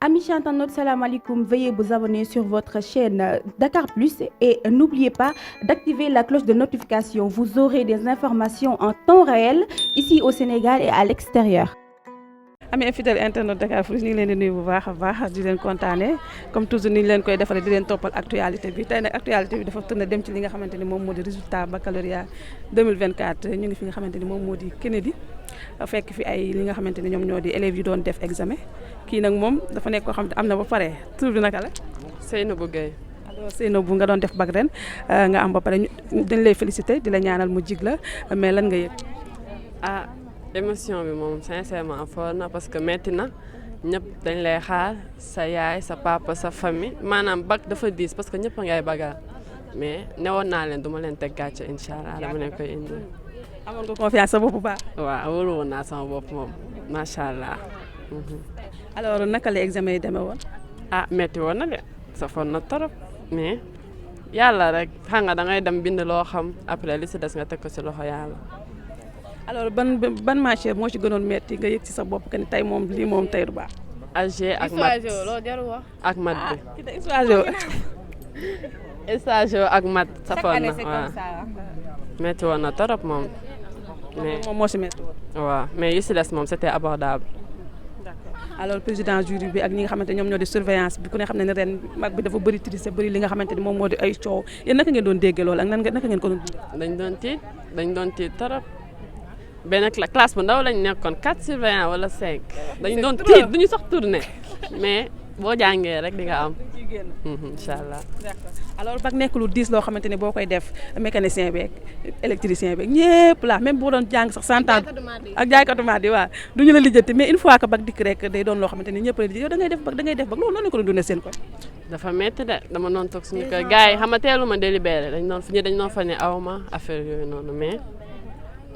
Amis internautes, salam alaikum. Veuillez vous abonner sur votre chaîne Dakar Plus et n'oubliez pas d'activer la cloche de notification. Vous aurez des informations en temps réel ici au Sénégal et à l'extérieur. Amis fidèles internautes Dakar Plus ñu ngi leen di nuyu bu baax a baax di leen kontaane comme toujours ni ñu leen koy defaree di leen toppal actualité bi tey nag actualité bi dafa tourné dem ci li nga xamante ni moom moo di résultat baccalauréat 2024 ñu ngi fi nga xamante ni moom moo di Kennedy fekk fi ay li nga xamante ni ñoom ñoo di élèves yi doon def examen kii nag moom dafa nekk koo xam ne am na ba pare tur bi naka la. Seynabou Gueye. alors Seynabou nga doon def bac ren nga am ba pare dañ lay féliciter di la ñaanal mu jig la mais lan nga yëg. Émotion bi moom sincèrement fort na parce que metti na ñëpp dañ lay xaar sa yaay sa papa sa famille maanaam bac dafa diis parce que ñëpp a ngay bagal mais newoon naa leen duma leen teg gàcce incha allah dama leen koy indi. amoon nga confiance sa bopp bu baax. waaw wóolu woon naa sama bopp moom macha allah. alors naka la examen yi demee woon. metti woon na de safoon na torop mais yàlla rek xam nga da ngay dem bind loo xam après li si des nga teg ko si loxo yàlla. alors ban matière moo ci gënoon metti nga yëg ci sa bopp que ni tey moom lii moom tey du baax. AG ak mat ak mat bi. stage ak mat safoon na waaw metti woon na torop moom. mais moom moo ci metti woon. waaw mais yi si des moom c'était abordable. alors président jury bi ak ñi nga xamante ñoom ñoo di surveillance bi ku ne xam ne ren mag bi dafa bëri triché bëri li nga xamante ni moom moo di ay coow yéen naka ngeen doon déggee loolu ak naka ngeen ko doon dundee. dañ doon tiit torop benn classe bu ndaw lañ nekkoon 4 surveillants wala 5 dañ doon tiit duñu sax tourné mais boo jàngee rek di nga am. incha allah. alors bac nekk lu diis loo xamante ni boo koy def mécanicien beeg électricien beeg ñëpp la même boo doon jàng sax 100 ans ak jaaykatu maat yi waaw du ñu la lijjanti mais une fois que bac dikk rek day doon loo xamante ni ñëpp la yow da ngay def bac loolu noonu la ko doon dundee seen ko. dafa métti de dama doon toog suñu kër gars yi xam nga teelu ma délibéré dañ doon fa ne aw ma affaire yooyu noonu mais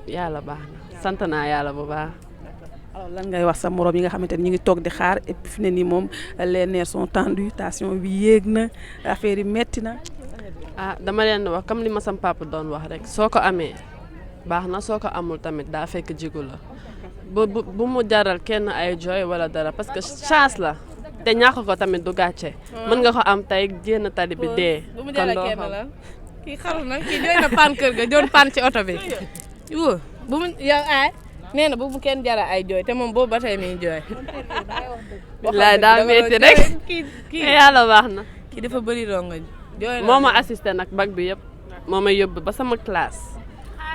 yàlla baax na sant naa yàlla bu baax. alors lan ngay wax sa morom yi nga xamante ni ñu ngi toog di xaar et puis fi ne nii moom les nerfs sont tendus tension bi yéeg na affaire yi metti na. dama leen wax comme li ma sam papa doon wax rek soo ko amee baax na soo ko amul tamit daa fekk jigu la bu mu jaral kenn ay jooy wala dara parce que chance la te ñàkk ko tamit du gàcce. mën nga ko am tey génn tali bi dee. bu mu jaral kenn la kii xaru na kii jooy na paan kër ga doon paan ci oto bi. bu mu yow nee na bu kenn jara ay jooy te moom boobu ba tey mi ngi jooy. bilaay daa métti rek kii yàlla baax na. kii dafa bëri rongoñ. jooy na moo ma assisté nag bac bi yëpp moo ma yóbbu ba sama classe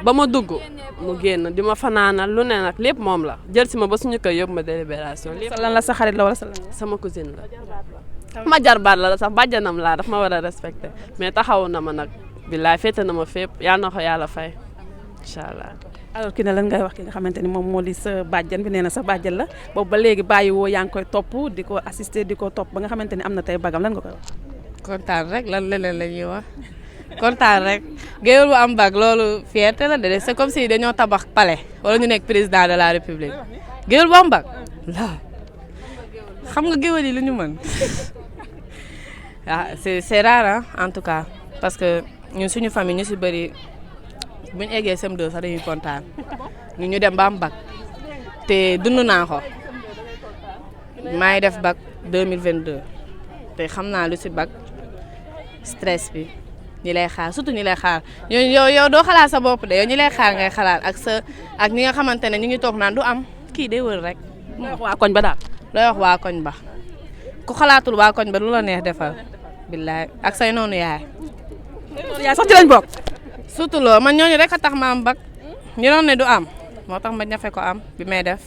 ba ma dugg mu génn di ma fanaanal lu ne nag lépp moom la jël si ma ba suñu kër yóbbu ma délibération. lan la sa xarit la wala sa lan sama cousine la. ma jarbaat la sax bàjjanam laa daf ma war a respecté mais taxawu na ma nag bilaay féete na ma fépp yal na ko yàlla fay incha allah. alors kii ne lan ngay wax ki nga xamante ni moom moo di sa bàjjan bi nee na sa bàjjan la boobu ba léegi bàyyi woo yaa ngi koy topp di ko assister di ko topp ba nga xamante ni am na tey bagam lan nga koy wax. kontaan rek lan leneen la ñuy wax kontaan rek géwél bu am bag loolu fierté la de c'est comme si dañoo tabax palais wala ñu nekk président de la république géwél bu am bag la xam nga géwél yi lu ñu mën c'est rare en tout cas parce que ñun suñu famille ñu si bëri. bu ñu eggee CM2 sax dañuy kontaan ñu dem ba am bac te dund naa ko maa ngi def bac 2022 te xam naa lu si bac stress bi ñi lay xaar surtout ñi lay xaar yow doo xalaat sa bopp de yow ñi lay xaar ngay xalaat ak ñi nga xamante ne ñu ngi toog naan du am kii day wër rek. looy wax waa koñ ba daal. looy wax waa koñ ba ku xalaatul waa koñ ba lu la neex defal billaay ak say noonu yaay. yaay sax ci lañ bokk. surtout loolu man ñooñu rek a tax ma am bac ñu doon ne du am moo tax ma ñafe ko am bi may def.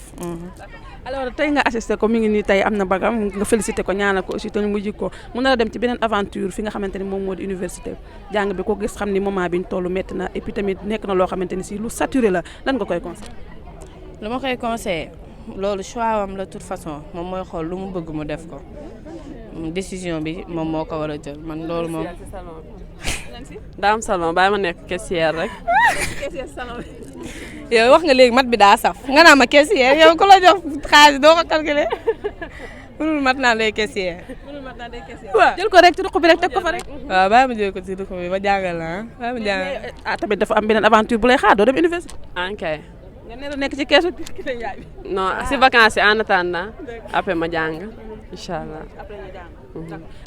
alors tey nga assisté ko mi ngi nii tey am na bagam nga félicité ko ñaanal ko aussi te ñu mujj ko mun na dem ci beneen aventure fi nga xamante ni moom moo di université jàng bi ko gis xam ni moment bi ñu toll métti na et puis tamit nekk na loo xamante ni si lu saturé la lan nga koy conseillé. lu ma koy conseillé loolu choix am la toute façon moom mooy xool lu mu bëgg mu def ko décision bi moom moo ko war a jël man loolu moom. daa am salon bàyyi ma nekk caissière rek. caissière salon yow wax nga léegi mat bi daa saf nga naa ma caissière yow ku la jox xaalis doo ko calculer mënul mat naa lay caissière. waaw jël ko rek ci ruq bi rek teg ko fa rek. waaw bàyyi ma jël ko ci ruq bi ma jàngal la bàyyi ma jàngal. tamit dafa am beneen aventure bu lay xaar doo dem université. ankay nga ne la nekk ci keesu ki ne yaay bi. non si vacances yi en attendant après ma jàng incha allah. après nga jàng.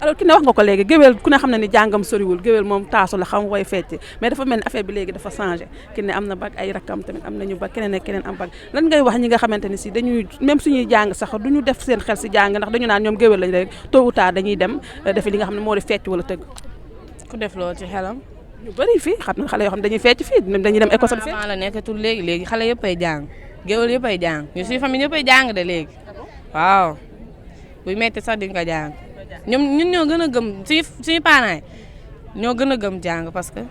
alors ki ne wax nga ko léegi géwél ku ne xam na ni jàngam soriwul géwél moom taasu la xam koy fecc mais dafa mel ni affaire bi léegi dafa changé ki ne am na bac ay rakkam tamit am nañu bac keneen ak keneen am bac lan ngay wax ñi nga xamante ni si dañuy même suñuy jàng sax duñu def seen xel si jàng ndax dañu naan ñoom géwél lañ rek tôt ou tard dañuy dem defi li nga xam ne moo di fecc wala tëgg. ku def loolu ci xelam. ñu bëri fii xam na xale yoo xam ne dañuy fecc fii dañuy dem école de avant la nekkatul léegi xale yëpp ay jàng géwél yëpp ay jàng ñu suñu famille yëpp ay jàng de léegi waaw buy metti sax di nga jàng ñun ñoo gën a gëm suñu parents yi ñoo gën a gëm jàng parce que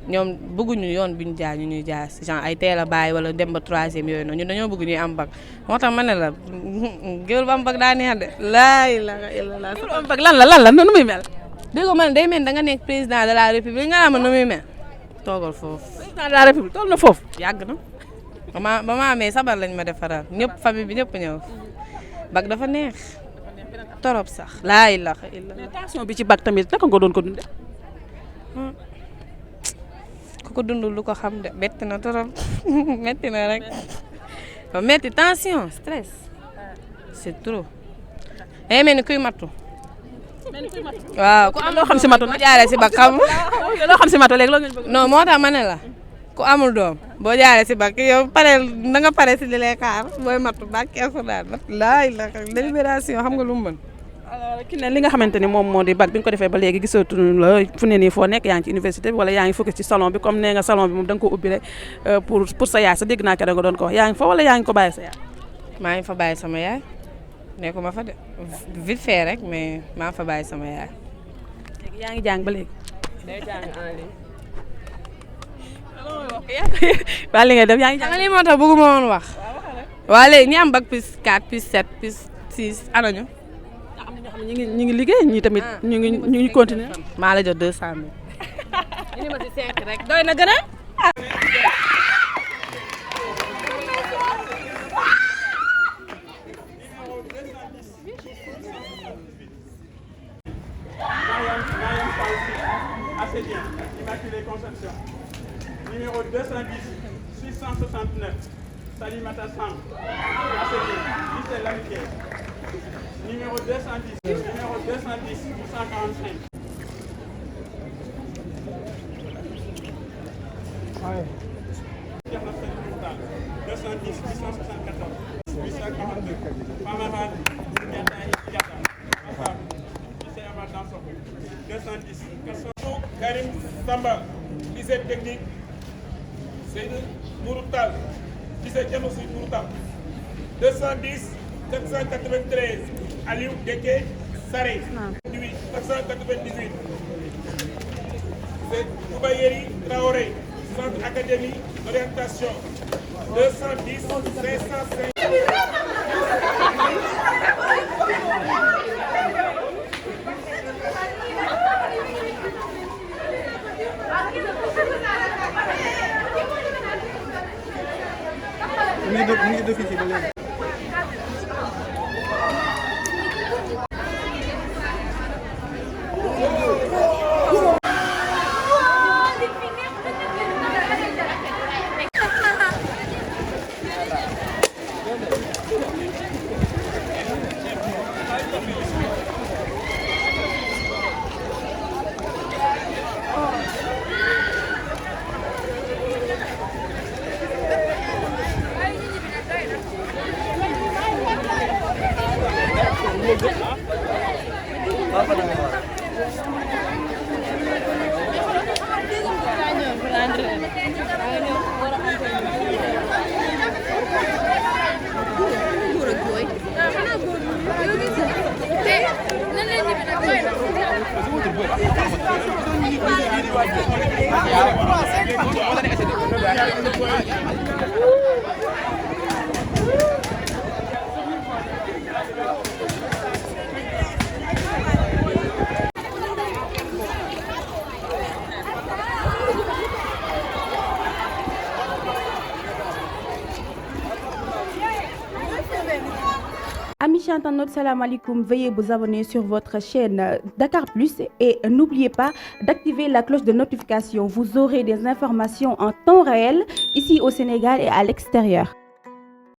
ñoom bëgguñu yoon bi ñu jaar ñu ñuy jaar si genre ay teel a bàyyi wala dem ba troisième yooyu noonu ñun dañoo bëgg ñuy am bac moo tax ma ne la géwél ba am bac daa neex de laa ilaaha illallaah. géwél ba am bac lan la nu muy mel. dégg nga man day mel da nga nekk président de la république nga xam ne nu muy mel toogal foofu. président de la république toll na foofu. yàgg na ba ma amee sabar lañ ma defaral ñëpp famille bi ñëpp ñëw bac dafa neex torop sax laa ilaha illa mais tension bi ci bac tamit naka nga doon ko dundee. ku ko dundul lu ko xam de metti na torop metti na rek ba metti tension stress c'est trop day mel ni kuy mattu waaw ku am loo xam si matu boo jaaree si bac xam loo xam si matu léegi loo ngeen bëgg. non moo tax ma ne la ku amul doom boo jaaree si bac yow pare da nga pare si li lay xaar booy mattu bac keesu daal laay la délibération xam nga lu mu mën. alors ki ne li nga xamante ni moom moo di bac bi nga ko defee ba léegi gisatuñu la fu ne nii foo nekk yaa ngi ci université bi wala yaa ngi focus ci salon bi comme nee nga salon bi moom da nga ko ubbi rek pour sa yaay sa dégg naa keroog nga doon ko wax yaa ngi fa wala yaa ngi ko bàyyi sa yaay. maa ngi fa bàyyi sama yaay nekkuma fa de vite fait rek mais maa ngi fa bàyyi sama yaay. léegi yaa ngi jàng ba léegi. day jàng en ligne. waa li ngay def yaa ngi jàng. lii moo tax bëgguma woon wax. waa léegi ñi am bac plus 4 plus 7 plus 6 ana ñu. am na ñoo xam ne ñu ngi liggéey ñii tamit ñu ngi continuer. maa la jot 200 000. ñu ma si 5 rek doy na gën a. Immaculée Conception. Numéro 210, 669, Salimata Sam, Assédié, lycée L'Amitié. Numéro 210, 845. Ouais. 210, 874, 842, Pamarade, Diata, Affam, lycée Amadan Soko, 210, 400. Karim Samba, lycée technique, Seydou Mouroutal, lycée Dianossi Mouroutal, 210, 493, Aliou Deke Saré, 498, c'est Toubayeri Traoré, Centre Académie d'orientation, 210, 505. mu ngi dëkk ci ba léegi. Amis internautes, salam alaikum. Veuillez vous abonner sur votre chaîne Dakar Plus et n'oubliez pas d'activer la cloche de notification. Vous aurez des informations en temps réel ici au Sénégal et à l'extérieur.